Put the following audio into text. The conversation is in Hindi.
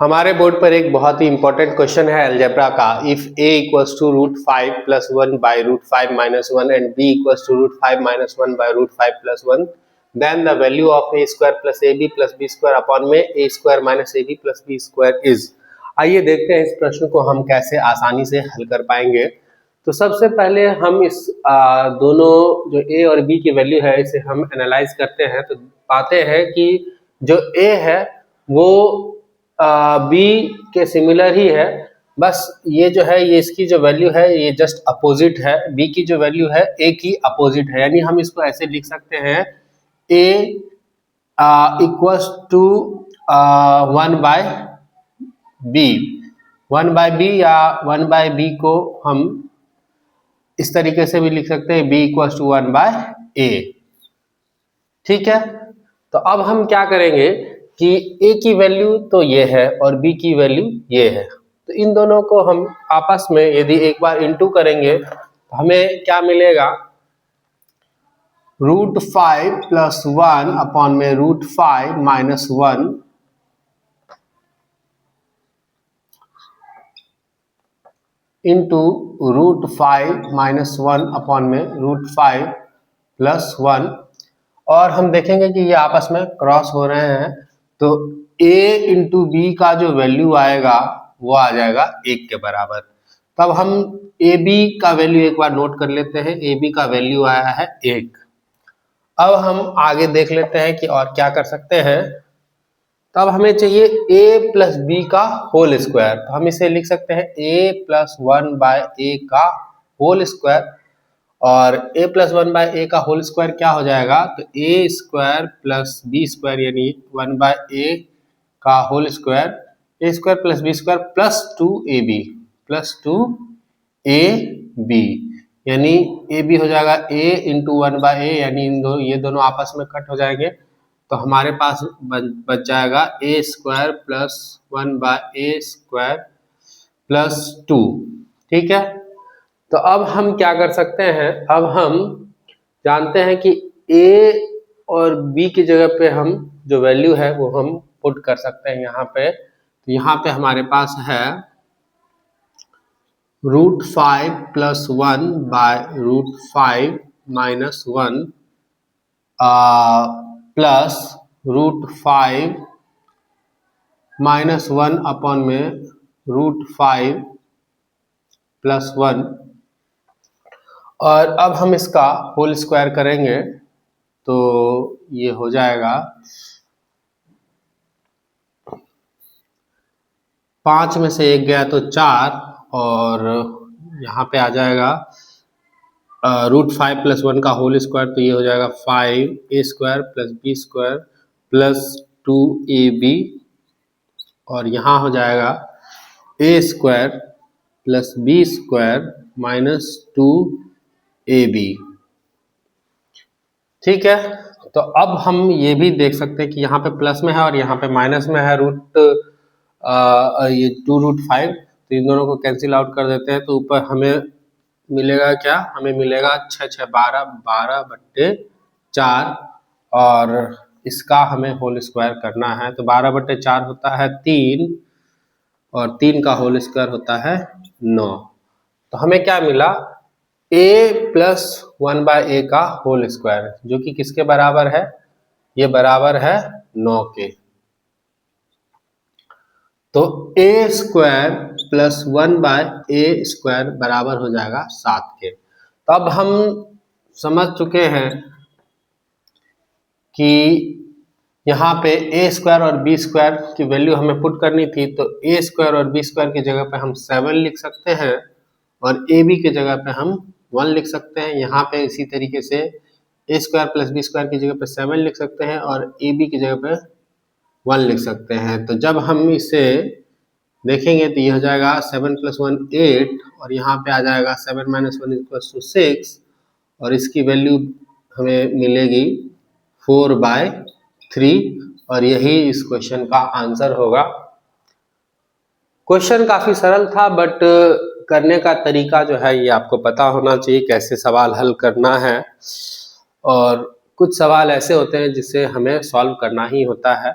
हमारे बोर्ड पर एक बहुत ही इंपॉर्टेंट क्वेश्चन है अलजेब्रा का। If a equals to √5 + 1 by √5 - 1 and b equals to √5 - 1 by √5 + 1, then the value of a square plus ab plus b square upon में a square minus ab plus b square is। आइए देखते हैं इस प्रश्न को हम कैसे आसानी से हल कर पाएंगे। तो सबसे पहले हम इस दोनों जो a और b की वैल्यू है इसे हम एनालाइज करते हैं, तो पाते हैं कि जो a है वो बी के सिमिलर ही है, बस ये जो है ये इसकी जो वैल्यू है ये जस्ट अपोजिट है। बी की जो वैल्यू है ए की अपोजिट है, यानी हम इसको ऐसे लिख सकते हैं A equals to 1 by B. 1 by B या 1 बाय बी को हम इस तरीके से भी लिख सकते हैं, बी इक्वल्स टू 1 बाय ए। ठीक है, तो अब हम क्या करेंगे कि a की वैल्यू तो ये है और b की वैल्यू ये है, तो इन दोनों को हम आपस में यदि एक बार इनटू करेंगे तो हमें क्या मिलेगा, √5 + 1 अपॉन में √5 - 1 इंटू √5 - 1 अपॉन में √5 + 1, और हम देखेंगे कि ये आपस में क्रॉस हो रहे हैं, तो a इंटू बी का जो वैल्यू आएगा वो आ जाएगा 1 के बराबर। तब हम ए बी का वैल्यू एक बार नोट कर लेते हैं, ए बी का वैल्यू आया है 1। अब हम आगे देख लेते हैं कि और क्या कर सकते हैं। तब हमें चाहिए a प्लस बी का होल स्क्वायर, तो हम इसे लिख सकते हैं a + 1 बाय a का होल स्क्वायर, और a + 1 बाय a का होल स्क्वायर क्या हो जाएगा, तो a square plus b square यानी 1 बाय a का whole square, a square plus b square plus 2ab यानी ab हो जाएगा a इंटू 1 बाय a, यानी ये दोनों आपस में कट हो जाएंगे, तो हमारे पास बच जाएगा a square plus 1 by a square plus 2। ठीक है, तो अब हम क्या कर सकते हैं, अब हम जानते हैं कि a और b की जगह पे हम जो वैल्यू है वो हम पुट कर सकते हैं यहाँ पे। तो यहाँ पे हमारे पास है √5 + 1 बाय √5 - 1 प्लस √5 - 1 अपॉन में √5 + 1, और अब हम इसका होल स्क्वायर करेंगे तो ये हो जाएगा 5 में से 1 गया तो 4, और यहाँ पे आ जाएगा √5 + 1 का होल स्क्वायर, तो ये हो जाएगा 5a square plus b square plus 2ab, और यहाँ हो जाएगा a square plus b square minus 2ab। ठीक है, तो अब हम ये भी देख सकते हैं कि यहाँ पे प्लस में है और यहाँ पे माइनस में है ये 2√5, तो इन दोनों को कैंसिल आउट कर देते हैं, तो ऊपर हमें मिलेगा क्या, हमें मिलेगा 6 × 6 = 12, 12/4, और इसका हमें होल स्क्वायर करना है, तो 12/4 होता है 3, और 3 का होल स्क्वायर होता है 9। तो हमें क्या मिला, a + 1 बाय a का होल स्क्वायर, जो कि किसके बराबर है, ये बराबर है 9 के। तो a square plus 1 by a square बराबर हो जाएगा 7 के। तो अब हम समझ चुके हैं कि यहाँ पे a स्क्वायर और b स्क्वायर की वैल्यू हमें पुट करनी थी, तो a स्क्वायर और b स्क्वायर की जगह पे हम 7 लिख सकते हैं, और ab की जगह पे हम 1 लिख सकते हैं। यहाँ पे इसी तरीके से a square plus b square की जगह पे 7 लिख सकते हैं, और ab की जगह पे 1 लिख सकते हैं। तो जब हम इसे देखेंगे तो ये हो जाएगा 7 + 1 8, और यहाँ पे आ जाएगा 7 - 1 = 6, और इसकी वैल्यू हमें मिलेगी 4/3, और यही इस क्वेश्चन का आंसर होगा। क्वेश्चन काफी सरल था, बट करने का तरीका जो है ये आपको पता होना चाहिए, कैसे सवाल हल करना है, और कुछ सवाल ऐसे होते हैं जिसे हमें सॉल्व करना ही होता है।